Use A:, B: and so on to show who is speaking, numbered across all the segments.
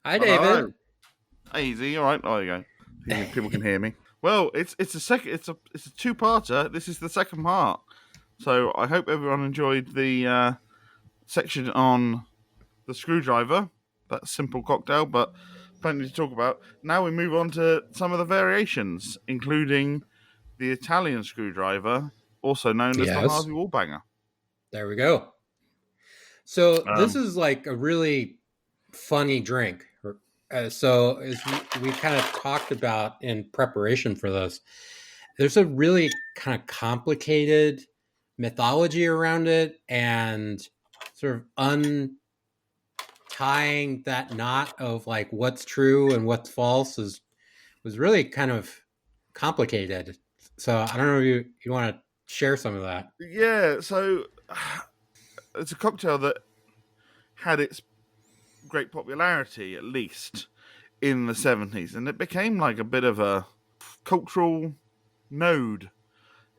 A: Hi,
B: Hello.
A: David.
B: Easy. All right. Oh, there you go. People can hear me. Well, it's a second. It's a two-parter. This is the second part. So I hope everyone enjoyed the section on the screwdriver. That simple cocktail, but plenty to talk about. Now we move on to some of the variations, including the Italian screwdriver, also known as the
A: Yes,
B: Harvey Wallbanger.
A: there we go. So this
B: Um,
A: is like a really funny drink. So as we kind of talked about in preparation for this, there's a really kind of complicated mythology around it, and sort of untying that knot of like what's true and what's false is was really kind of complicated. So I don't know if you want to share some of that.
B: yeah. So it's a cocktail that had its great popularity, at least in the 70s, and it became like a bit of a cultural node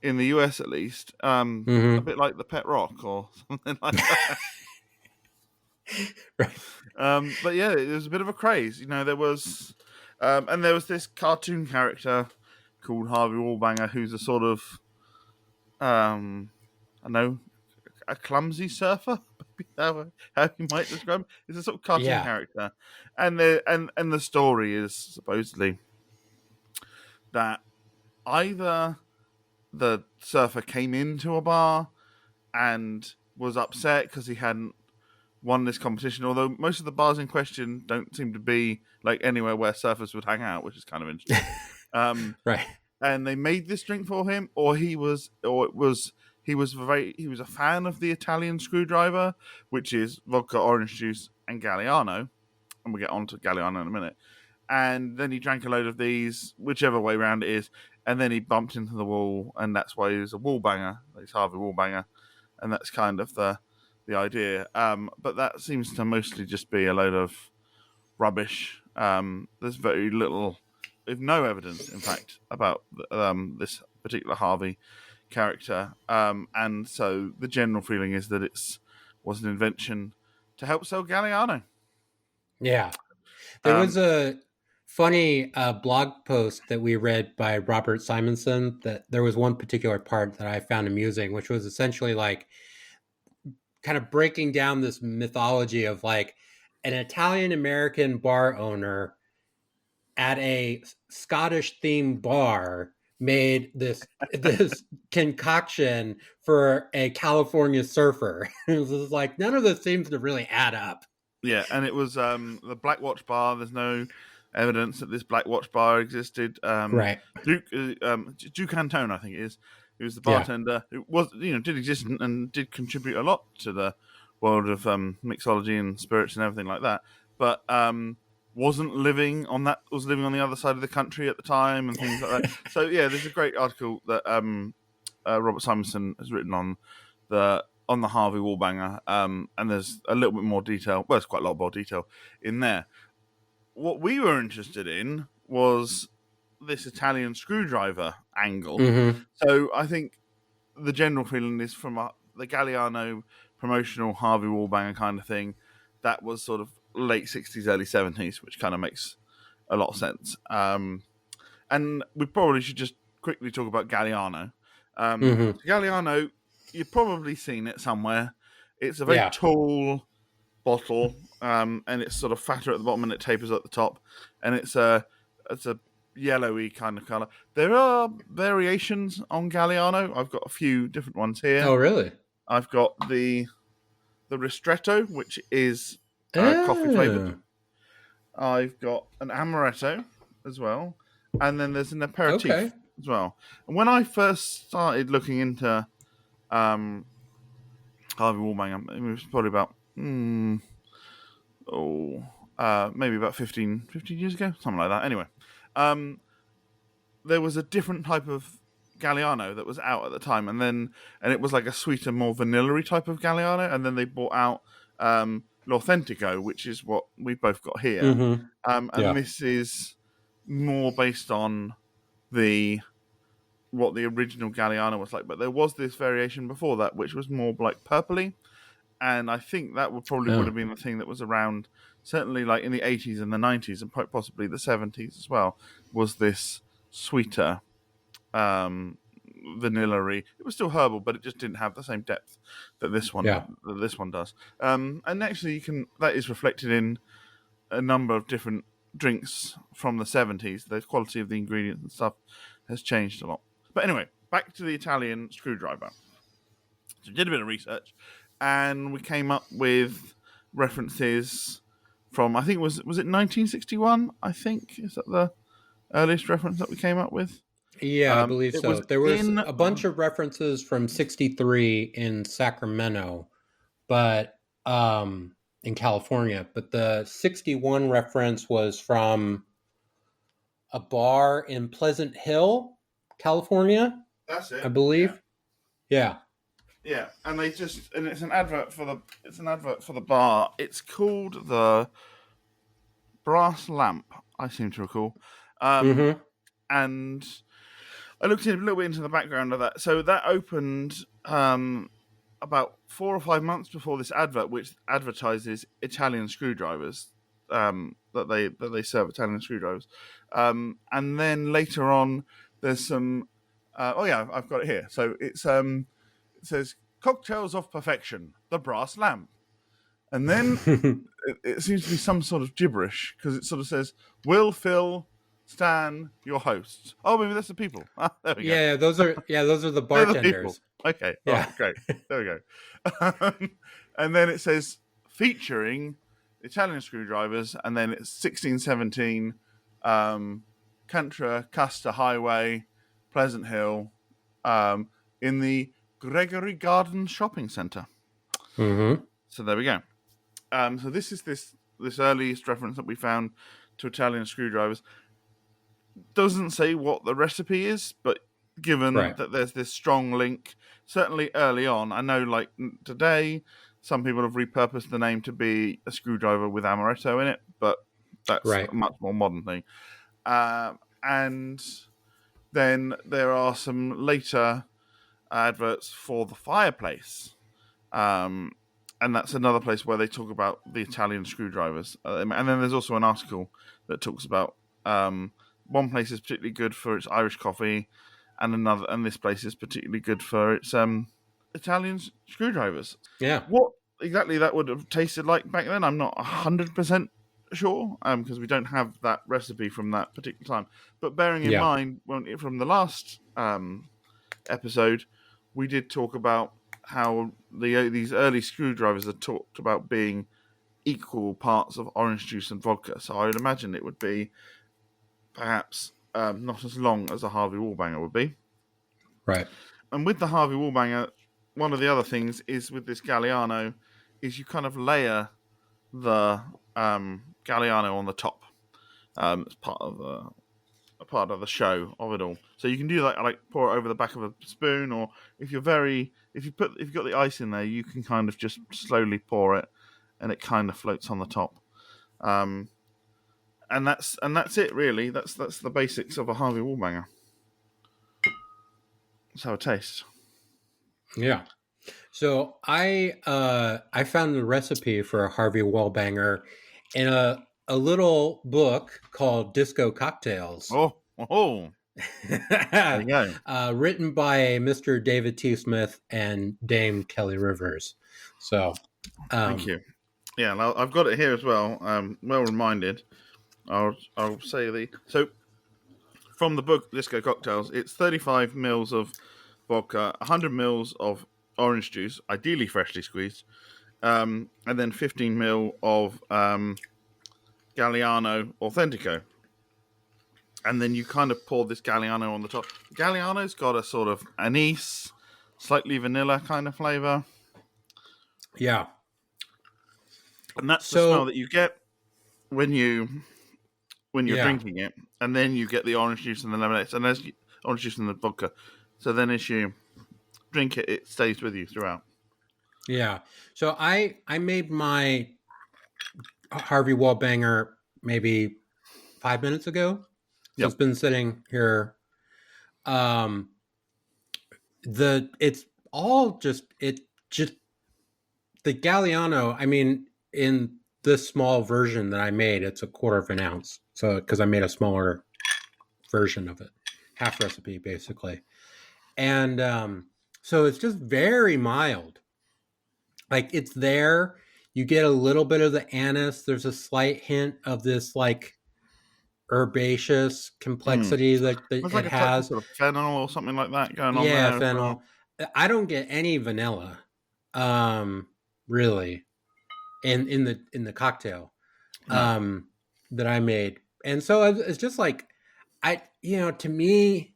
B: in the US, at least. A
A: Mm-hmm.
B: bit like the Pet Rock or something like that.
A: Right.
B: But yeah, it was a bit of a craze. And there was this cartoon character called Harvey Wallbanger, who's a sort of, I don't know, a clumsy surfer. Maybe how you might describe him. It's a sort of cartoon
A: Yeah.
B: character, and the story is supposedly that either the surfer came into a bar and was upset because he hadn't won this competition. Although most of the bars in question don't seem to be like anywhere where surfers would hang out, which is kind of interesting. Um,
A: Right.
B: and they made this drink for him, he was a fan of the Italian screwdriver, which is vodka, orange juice, and Galliano. And we'll get on to Galliano in a minute. And then he drank a load of these, whichever way round it is, and then he bumped into the wall, and that's why he was a wall banger. He's Harvey Wallbanger, and that's kind of the idea. But that seems to mostly just be a load of rubbish. There's very little, if no evidence, in fact, about this particular Harvey character. And so the general feeling is that it's was an invention to help sell Galliano.
A: Yeah. There
B: Um,
A: was a funny blog post that we read by Robert Simonson that there was one particular part that I found amusing, which was essentially like kind of breaking down this mythology of like an Italian American bar owner at a Scottish themed bar made this concoction for a California surfer. It was like none of this seems to really add up.
B: Yeah, and it was the Black Watch Bar. There's no evidence that this Black Watch Bar existed.
A: Right.
B: Duke Antone, I think it is, who was the
A: Yeah.
B: bartender. It was did exist and did contribute a lot to the world of mixology and spirits and everything like that. But wasn't living on that was living on the other side of the country at the time and things like that. So yeah, there's a great article that Robert Simonson has written on the Harvey Wallbanger, and there's a little bit more detail. Well, there's quite a lot more detail in there. What we were interested in was this Italian screwdriver angle.
A: Hmm.
B: So I think the general feeling is from the Galliano promotional Harvey Wallbanger kind of thing. That was sort of late 60s, early 70s, which kind of makes a lot of sense. And we probably should just quickly talk about Galliano.
A: Hmm.
B: Galliano, you've probably seen it somewhere. It's a very
A: Yeah.
B: tall bottle, and it's sort of fatter at the bottom and it tapers at the top, and it's a yellowy kind of color. There are variations on Galliano. I've got a few different ones here.
A: Oh, really?
B: I've got the ristretto, which is coffee flavored.
A: Oh,
B: I've got an amaretto as well, and then there's an
A: okay.
B: aperitif as well. And when I first started looking into um, Harvey Wallbanger, it was probably about maybe about 15 years ago, something like that. Anyway, um, there was a different type of Galliano that was out at the time, and it was like a sweeter, more vanilla type of Galliano, and then they brought out L'Authentico, which is what we both got here,
A: Hmm.
B: and
A: Yeah.
B: this is more based on the what the original Galliano was like. But there was this variation before that, which was more like purpley, and I think that would
A: Oh,
B: have been the thing that was around, certainly like in the 80s and the 90s, and quite possibly the 70s as well. Was this sweeter, um, vanilla-y? It was still herbal, but it just didn't have the same depth that
A: yeah.
B: this one does. And actually, that is reflected in a number of different drinks from the 70s. The quality of the ingredients and stuff has changed a lot. But anyway, back to the Italian screwdriver. So we did a bit of research, and we came up with references from, I think, was it 1961? I think, is that the earliest reference that we came up with?
A: Yeah, I believe
B: It
A: so.
B: was
A: There was
B: in
A: a bunch of references from 63 in Sacramento, but in California, but the 61 reference was from a bar in Pleasant Hill, California,
B: That's
A: I
B: it. Yeah.
A: believe. Yeah.
B: Yeah, and it's an advert for the bar. It's called the Brass Lamp, I seem to recall. Um,
A: Mhm.
B: and I looked in a little bit into the background of that. So that opened about 4 or 5 months before this advert, which advertises Italian screwdrivers. That they serve Italian screwdrivers, and then later on there's some. Oh yeah, I've got it here. So it says cocktails of perfection, the brass lamp, and then it seems to be some sort of gibberish because it sort of says, "Will Phil Stan your hosts?" Oh, maybe that's the people. Ah, there we go.
A: those are the
B: They're the people.
A: bartenders.
B: Okay, all
A: Yeah.
B: right, great. There we go. And then it says featuring Italian screwdrivers, and then it's 1617, Contra Custer Highway, Pleasant Hill, in the Gregory Gardens Shopping Centre.
A: Mhm.
B: So there we go. So this is this earliest reference that we found to Italian screwdrivers. Doesn't say what the recipe is, but given
A: Right.
B: that there's this strong link, certainly early on, I know like today, some people have repurposed the name to be a screwdriver with amaretto in it, but that's
A: Right.
B: a much more modern thing. And then there are some later adverts for the fireplace. Um, and that's another place where they talk about the Italian screwdrivers. And then there's also an article that talks about one place is particularly good for its Irish coffee, and this place is particularly good for its Italian screwdrivers.
A: Yeah.
B: What exactly that would have tasted like back then, I'm not 100% sure, because we don't have that recipe from that particular time. But bearing in
A: Yeah.
B: mind, from the last episode, we did talk about how these early screwdrivers are talked about being equal parts of orange juice and vodka. So I would imagine it would be perhaps not as long as a Harvey Wallbanger would be.
A: Right.
B: And with the Harvey Wallbanger, one of the other things is with this Galliano, is you kind of layer the Galliano on the top. It's part of the show of it all. So you can do that, like pour it over the back of a spoon, or if you've got the ice in there, you can kind of just slowly pour it, and it kind of floats on the top. Um, and that's it really. That's the basics of a Harvey Wallbanger. That's how it tastes.
A: Yeah. So I found the recipe for a Harvey Wallbanger in a little book called Disco Cocktails,
B: Oh, oh, there you go.
A: written by Mr. David T. Smith and Dame Kelly Rivers. So,
B: Thank
A: um,
B: you. Yeah, I've got it here as well. Well reminded. I'll say from the book Disco Cocktails, it's 35 mils of vodka, 100 mils of orange juice, ideally freshly squeezed, and then 15 mil of Galliano Authentico. And then you kind of pour this Galliano on the top. Galliano's got a sort of anise, slightly vanilla kind of flavor,
A: yeah.
B: and that's the smell
A: So,
B: that you get when you're
A: yeah.
B: drinking it. And then you get the orange juice and the lemonade, and there's orange juice and the vodka. So then as you drink it, it stays with you throughout.
A: Yeah. So I made my Harvey Wallbanger maybe 5 minutes ago. So it's
B: Yep.
A: been sitting here. Um, the it's all just the Galliano, I mean, in this small version that I made, it's a quarter of an ounce. So, because I made a smaller version of it, half recipe basically. And so it's just very mild. Like it's there. You get a little bit of the anise. There's a slight hint of this like herbaceous
B: Mm.
A: complexity that
B: There's
A: it
B: like a touch of
A: has.
B: sort of fennel or something like that going on
A: Yeah,
B: there as well.
A: fennel. I don't get any vanilla, really, in the cocktail
B: No.
A: that I made, and so it's just like to me,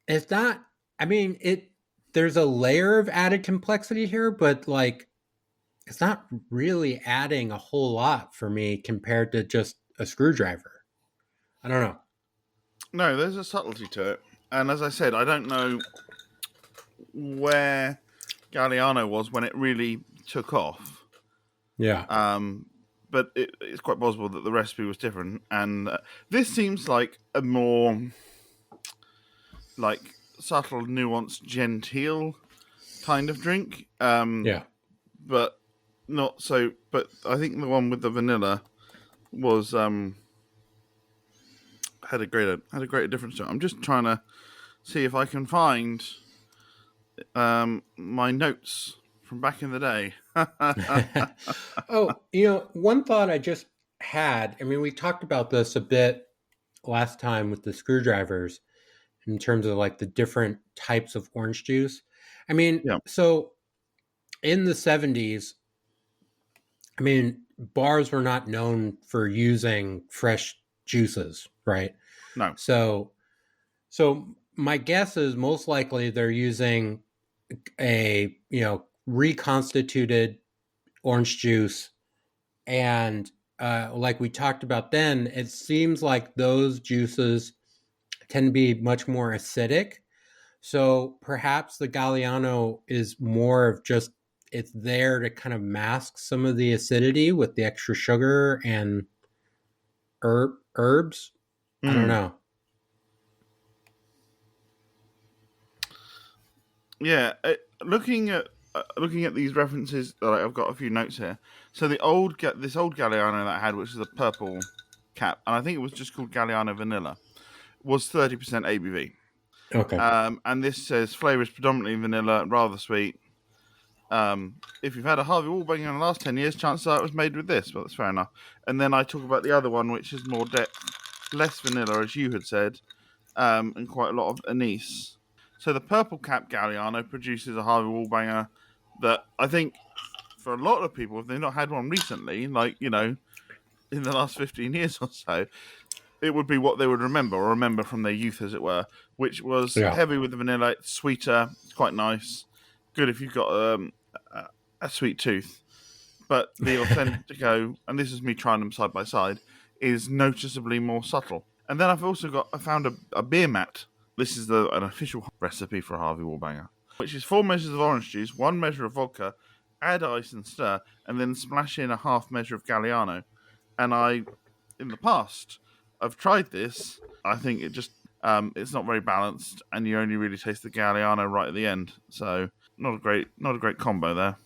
A: it's not. I mean, it. There's a layer of added complexity here, but like it's not really adding a whole lot for me compared to just a screwdriver. I don't know.
B: No, there's a subtlety to it. And as I said, I don't know where Galliano was when it really took off.
A: Yeah.
B: But it's quite possible that the recipe was different. And this seems like a more like subtle, nuanced, genteel kind of drink.
A: Yeah.
B: But not so. But I think the one with the vanilla was had a greater difference to it. I'm just trying to see if I can find my notes from back in the day.
A: Oh, one thought I just had. I mean, we talked about this a bit last time with the screwdrivers in terms of like the different types of orange juice. I mean,
B: Yeah.
A: so in the 70s, I mean, bars were not known for using fresh juices, right?
B: No.
A: So so my guess is most likely they're using a, reconstituted orange juice, and like we talked about then, it seems like those juices tend to be much more acidic. So perhaps the Galliano is more of just it's there to kind of mask some of the acidity with the extra sugar and herbs. I don't
B: Mm.
A: know.
B: Yeah. Looking at these references, I've got a few notes here. So this old Galliano that I had, which is a purple cap, and I think it was just called Galliano Vanilla, was 30% ABV.
A: Okay.
B: And this says flavor is predominantly vanilla, rather sweet. If you've had a Harvey Wallbanger in the last 10 years, chances are it was made with this, but that's fair enough. And then I talk about the other one, which is more depth, less vanilla, as you had said, and quite a lot of anise. So the purple cap Galliano produces a Harvey Wallbanger that I think for a lot of people, if they've not had one recently, like, in the last 15 years or so, it would be what they would remember, or remember from their youth, as it were, which was
A: Yeah.
B: heavy with the vanilla, it's sweeter, it's quite nice, good if you've got a sweet tooth. But the Authentico, and this is me trying them side by side, is noticeably more subtle. And then I found a beer mat. This is an official recipe for a Harvey Wallbanger, which is 4 measures of orange juice, 1 measure of vodka, add ice and stir, and then splash in a half measure of Galliano. And in the past, I've tried this. I think it's not very balanced, and you only really taste the Galliano right at the end. So not a great combo there.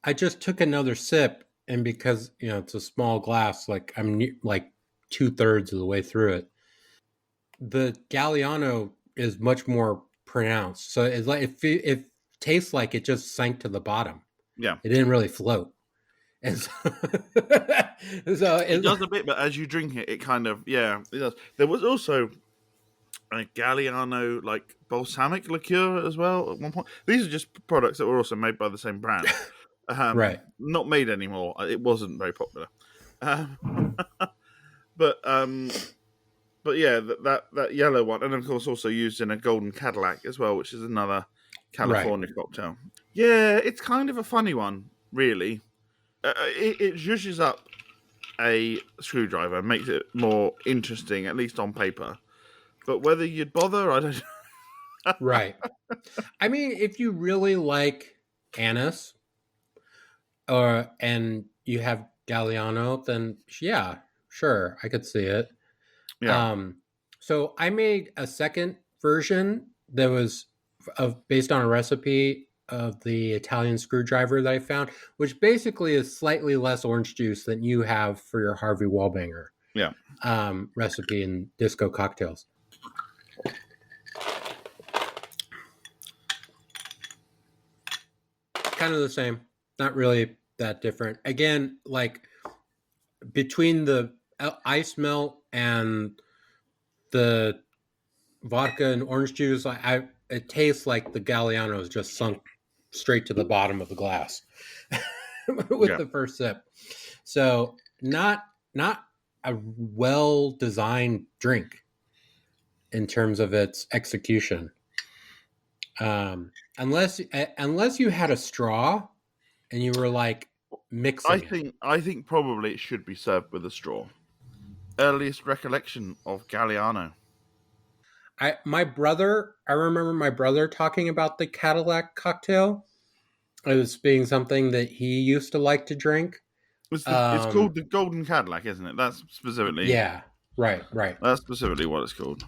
A: I just took another sip, and because it's a small glass, like like 2/3 of the way through it, the Galliano is much more pronounced. So it's like it tastes like it just sank to the bottom.
B: Yeah,
A: It didn't really float, and so, so
B: it
A: it's
B: does a bit, but as you drink it, it kind of it does. There was also a Galliano like balsamic liqueur as well at one point. These are just products that were also made by the same brand.
A: right,
B: Not made anymore. It wasn't very popular. Um, but yeah, that yellow one, and of course also used in a golden Cadillac as well, which is another
A: right.
B: California cocktail. Yeah, it's kind of a funny one, really. It zhuzhes up a screwdriver, makes it more interesting, at least on paper. But whether you'd bother, I don't.
A: Right. I mean, if you really like anise, or and you have Galliano, then yeah, sure, I could see it.
B: Yeah.
A: Um, so I made a second version that was based on a recipe of the Italian screwdriver that I found, which basically is slightly less orange juice than you have for your Harvey Wallbanger
B: Yeah.
A: recipe in disco cocktails. Kind of the same, not really that different. Again, like between the ice melt and the vodka and orange juice, it tastes like the Galliano is just sunk straight to the bottom of the glass with
B: Yeah.
A: the first sip. So not a well designed drink in terms of its execution. Unless you had a straw and you were like
B: I
A: mixing it.
B: think I think probably it should be served with a straw. Earliest recollection of Galliano.
A: I remember my brother talking about the Cadillac cocktail as being something that he used to like to drink.
B: It's called the Golden Cadillac, isn't it?
A: Yeah, right.
B: That's specifically what it's called.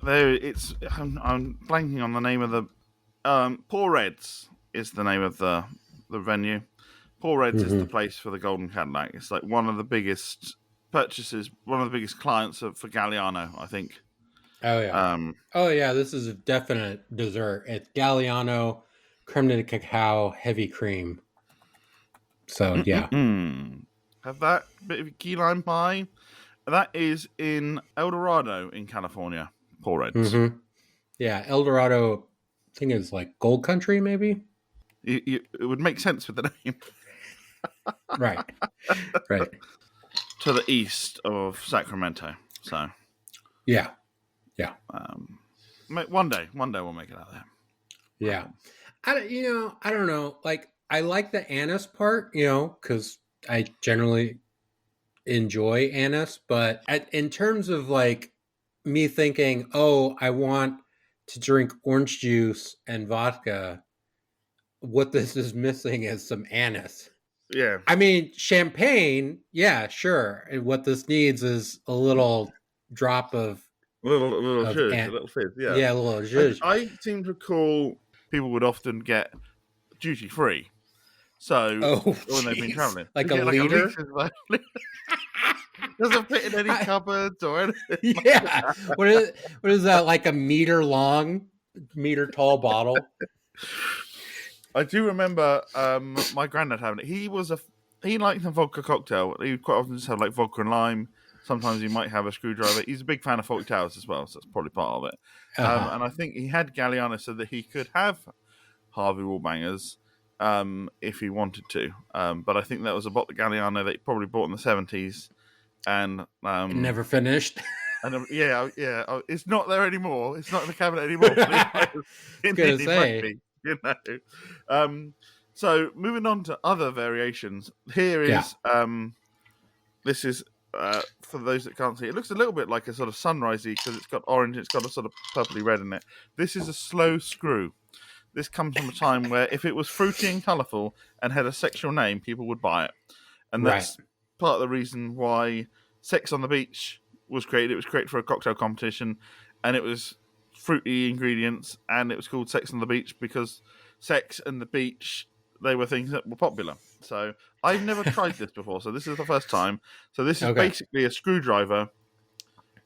B: There, I'm blanking on the name of the Poor Reds is the name of the venue. Poor Reds is the
A: Mm-hmm.
B: place for the Golden Cadillac. It's like one of the biggest purchases, one of the biggest clients for Galliano, I think.
A: Oh yeah,
B: Um,
A: oh yeah. This is a definite dessert. It's Galliano, creme de cacao, heavy cream. So yeah.
B: have that bit of key lime pie. That is in El Dorado in California. Poor Reds.
A: Mm-hmm. Yeah, El Dorado. I think it's like Gold Country, maybe.
B: It would make sense with the name.
A: Right, right.
B: To the east of Sacramento. So,
A: Yeah, yeah,
B: one day we'll make it out there.
A: yeah. I don't know. Like, I like the anise part, because I generally enjoy anise. But in terms of like me thinking, oh, I want to drink orange juice and vodka, what this is missing is some anise.
B: Yeah,
A: I mean, champagne, yeah, sure. And what this needs is a little drop
B: a little
A: of
B: zhuzh, a
A: an
B: little fizz. Yeah,
A: yeah, a little zhuzh.
B: I seem to recall people would often get duty free. So
A: Oh,
B: when they've been
A: jeez,
B: traveling, they
A: like a
B: get like a
A: liter.
B: liter. Doesn't fit in any
A: I,
B: cupboards or anything.
A: yeah, what is that? Like a meter long, meter tall bottle?
B: I do remember my granddad having it. He liked the vodka cocktail. He would quite often just have like vodka and lime. Sometimes he might have a screwdriver. He's a big fan of Fawlty Towers as well, so that's probably part of it.
A: Uh-huh.
B: And I think he had Galliano so that he could have Harvey Wallbangers if he wanted to. But I think that was a bottle of Galliano that he probably bought in the 70s. And
A: Never finished.
B: yeah, it's not there anymore. It's not in the cabinet anymore. But
A: I was gonna
B: it might
A: say,
B: be, you know. So moving on to other variations. Here
A: yeah,
B: is this is for those that can't see. It looks a little bit like a sort of sunrisey because it's got orange. It's got a sort of purpley red in it. This is a slow screw. This comes from a time where if it was fruity and colourful and had a sexual name, people would buy it, and
A: right,
B: that's part of the reason why Sex on the Beach was created. It was created for a cocktail competition, and it was fruity ingredients, and it was called Sex on the Beach because sex and the beach, they were things that were popular. So I've never tried this before, so this is the first time. So this is
A: okay,
B: basically a screwdriver,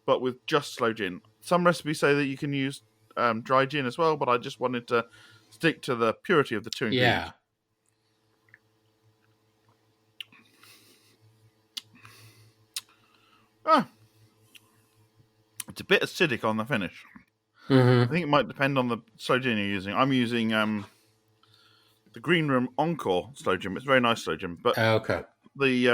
B: but with just slow gin. Some recipes say that you can use dry gin as well, but I just wanted to stick to the purity of the two ingredients.
A: yeah,
B: Ah, it's a bit acidic on the finish. I
A: mm-hmm.
B: think it might depend on the slow gin you're using. I'm using the Green Room Encore slow gin. It's a very nice slow gin, but
A: Okay,
B: the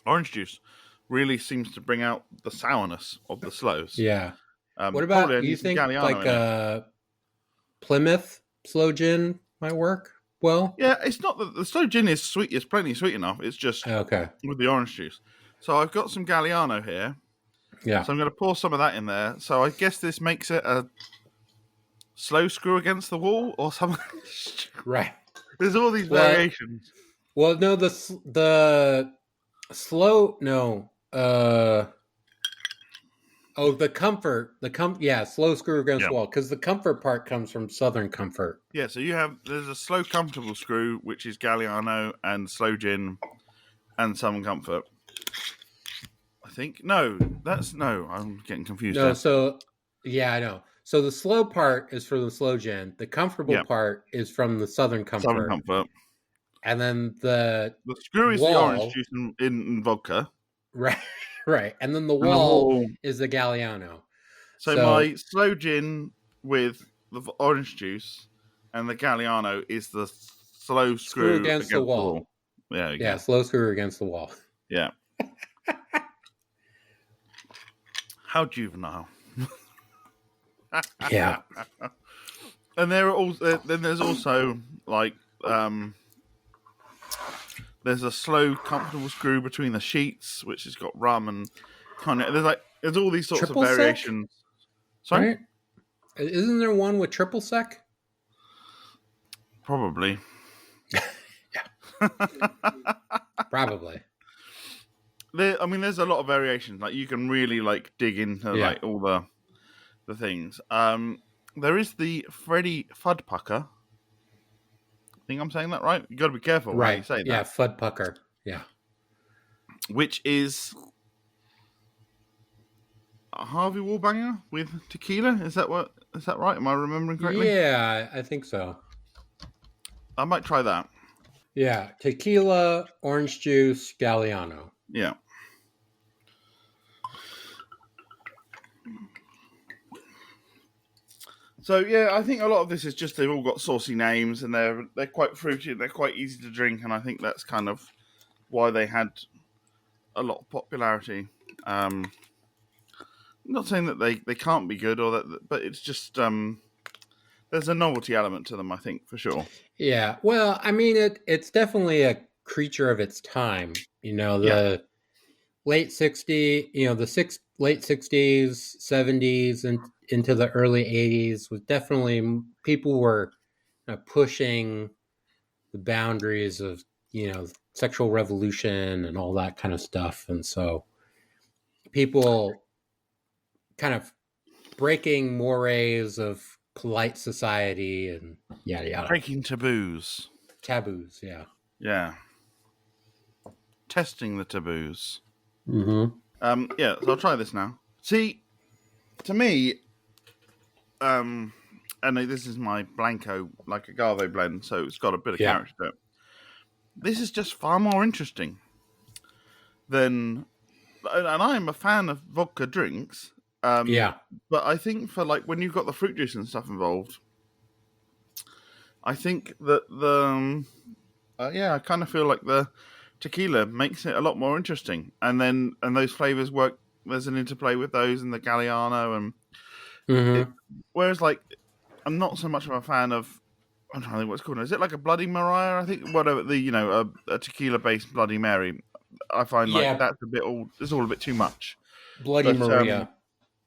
B: orange juice really seems to bring out the sourness of the slows.
A: yeah. What
B: Probably I
A: about you
B: need some
A: think
B: Galliano
A: like
B: in it.
A: Plymouth slow gin might work well?
B: Yeah, it's not that the slow gin is sweet. It's plenty sweet enough. It's just
A: Okay,
B: with the orange juice. So I've got some Galliano here.
A: yeah,
B: So I'm going to pour some of that in there. So I guess this makes it a slow screw against the wall or something.
A: right.
B: There's all these
A: Well,
B: variations.
A: well, no, the slow no. Oh, yeah, slow screw against
B: Yeah.
A: the wall, because the comfort part comes from Southern Comfort.
B: Yeah, so there's a slow comfortable screw, which is Galliano and slow gin and Southern Comfort. I think. No, I'm getting confused
A: No,
B: there.
A: so yeah, I know. So the slow part is for the slow gin. The comfortable
B: Yeah,
A: part is from the Southern
B: Southern
A: Comfort,
B: Comfort.
A: and then the
B: The screw is the orange
A: wall,
B: juice in vodka,
A: right, right, and then the
B: and the
A: wall
B: wall.
A: is the Galliano.
B: So
A: So
B: my slow gin with the orange juice and the Galliano is the slow
A: screw
B: screw
A: against the
B: against the wall.
A: wall.
B: There we
A: Yeah,
B: go.
A: slow screw against the wall.
B: Yeah. How juvenile.
A: Yeah,
B: And there are also then there's also like there's a slow comfortable screw between the sheets, which has got rum and cognac. There's all these sorts of
A: triple sec,
B: variations. Sorry,
A: right? Isn't there one with triple sec?
B: probably.
A: Probably.
B: I mean, there's a lot of variations. Like you can really like dig into
A: Yeah.
B: like all the things. There is the Freddy Fudd Pucker. I think I'm saying that right. You got to be careful how you
A: Right.
B: say
A: Yeah.
B: that.
A: Fud pucker. Yeah.
B: Which is a Harvey Wallbanger with tequila. Is that right? Am I remembering correctly?
A: Yeah, I think so.
B: I might try that.
A: Yeah. Tequila, orange juice, Galliano.
B: Yeah. So yeah, I think a lot of this is just they've all got saucy names and they're quite fruity. They're quite easy to drink, and I think that's kind of why they had a lot of popularity. Not saying that they can't be good or that, but it's just there's a novelty element to them. I think for sure.
A: Yeah. Well, I mean, it's definitely a creature of its time.
B: Yeah,
A: The late 60s, late 60s, 70s, and into the early 80s was definitely people were pushing the boundaries of, sexual revolution and all that kind of stuff. And so people kind of breaking mores of polite society and yada yada.
B: breaking taboos.
A: Taboos, yeah.
B: Yeah, testing the taboos.
A: Mm-hmm.
B: Yeah, so I'll try this now. See, to me, and this is my Blanco, like agave blend, so it's got a bit of
A: Yeah.
B: character to it. This is just far more interesting than, and I'm a fan of vodka drinks,
A: Yeah.
B: but I think for like when you've got the fruit juice and stuff involved, I think that I kind of feel like the tequila makes it a lot more interesting, and those flavors work. There's an interplay with those and the Galliano, and
A: Mm-hmm.
B: whereas like I'm not so much of a fan of. I'm trying to think what's called. Is it like a Bloody Mariah? I think whatever a tequila based Bloody Mary. I find like
A: Yeah.
B: that's a bit all. It's all a bit too much.
A: Bloody
B: But
A: Maria.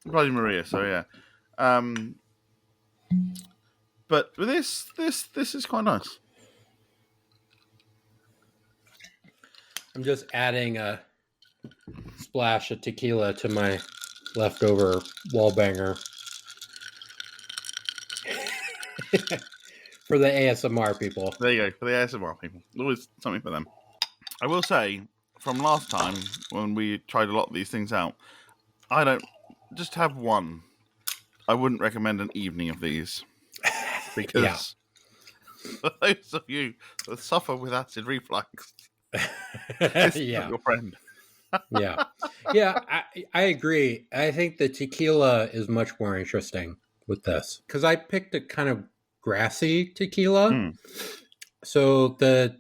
B: Bloody Maria. So yeah. Um, but with this is quite nice.
A: I'm just adding a splash of tequila to my leftover Wallbanger for the ASMR people.
B: There you go for the ASMR people. Always something for them. I will say from last time when we tried a lot of these things out, I don't just have one. I wouldn't recommend an evening of these
A: Yeah.
B: because for those of you that suffer with acid reflux, this is not
A: Yeah.
B: your friend.
A: Yeah. Yeah. I agree. I think the tequila is much more interesting with this because I picked a kind of grassy tequila.
B: Mm.
A: So the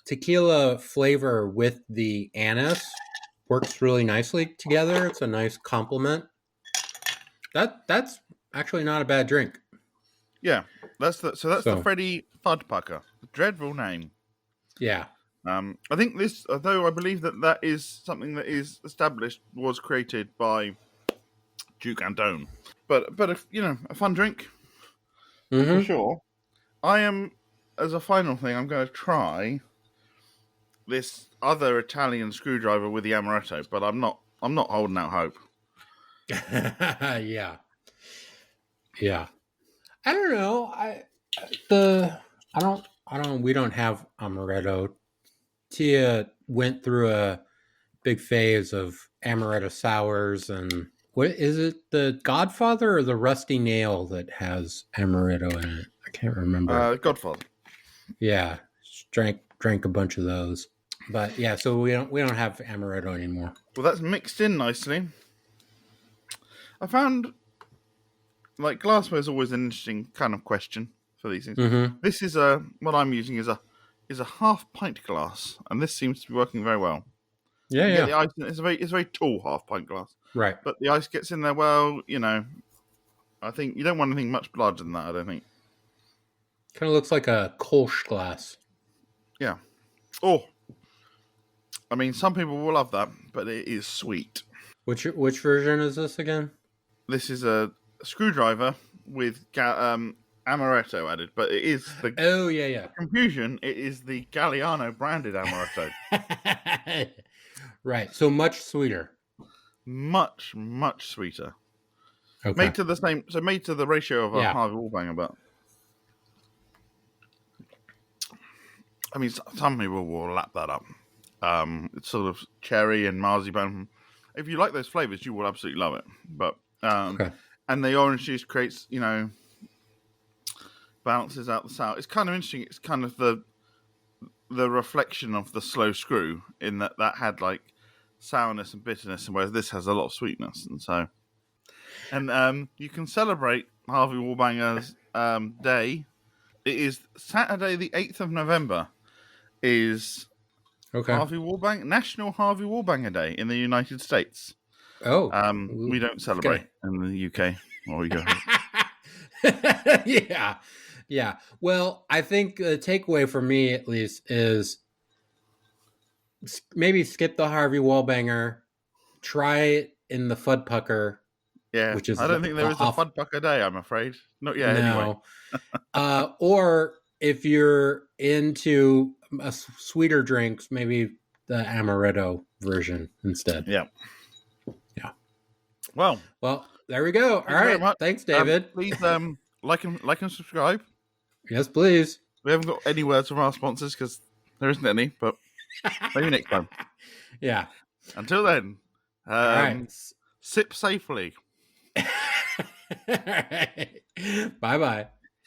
A: tequila flavor with the anise works really nicely together. It's a nice complement. That's actually not a bad drink.
B: Yeah, that's the
A: So
B: Freddy Fuddpucker. Dreadful name.
A: yeah,
B: I think this, although I believe that is something that is established, was created by Duke Antone. But if, a fun drink for
A: mm-hmm.
B: sure. I am, as a final thing, I'm going to try this other Italian screwdriver with the amaretto, but I'm not holding out hope.
A: Yeah, yeah. I don't know. The I don't. We don't have amaretto. Tia went through a big phase of amaretto sours, and what is it? The Godfather or the Rusty Nail that has amaretto in it? I can't remember.
B: Godfather.
A: Yeah, drank a bunch of those. But yeah, so we don't have amaretto anymore.
B: Well, that's mixed in nicely. I found like glassware is always an interesting kind of question for these things.
A: Mm-hmm.
B: This is a what I'm using is a half pint glass, and this seems to be working very well.
A: Yeah,
B: You get the
A: yeah.
B: ice. It's a very tall half pint glass,
A: Right.
B: but the ice gets in there well. I think you don't want anything much larger than that. I don't think.
A: Kind of looks like a Kolsch glass.
B: Yeah. Oh, I mean, some people will love that, but it is sweet.
A: Which version is this again?
B: This is a screwdriver with amaretto added, but it is the
A: Oh yeah,
B: confusion. It is the Galliano branded amaretto,
A: yeah. Right. So much sweeter.
B: much much sweeter.
A: Okay.
B: Made to the ratio of a
A: Yeah.
B: Harvey Wallbanger, but I mean, some people will lap that up. It's sort of cherry and marzipan. If you like those flavors, you will absolutely love it. But
A: Okay.
B: and the orange juice creates, balances out the sour. It's kind of interesting. It's kind of the reflection of the slow screw in that had like sourness and bitterness, and whereas this has a lot of sweetness, and you can celebrate Harvey Wallbanger's day. It is Saturday, the 8th of November. Is
A: Okay.
B: National Harvey Wallbanger Day in the United States.
A: Oh.
B: We don't
A: Okay.
B: celebrate in the UK. Or we go.
A: Yeah. Yeah. Well, I think the takeaway for me, at least, is maybe skip the Harvey Wallbanger, try it in the Fud Pucker,
B: Yeah,
A: which
B: I
A: is
B: don't think there is a
A: off.
B: Fudbucker Day. I'm afraid not yet. Anyway,
A: No. Or if you're into sweeter drinks, maybe the amaretto version instead.
B: yeah.
A: Yeah.
B: Well,
A: Well, there we go. All
B: thank you very
A: right.
B: much.
A: Thanks, David.
B: Please like and subscribe.
A: Yes, please.
B: We haven't got any words from our sponsors because there isn't any, but maybe next time.
A: Yeah.
B: Until then,
A: All right.
B: sip safely.
A: All right. Bye bye.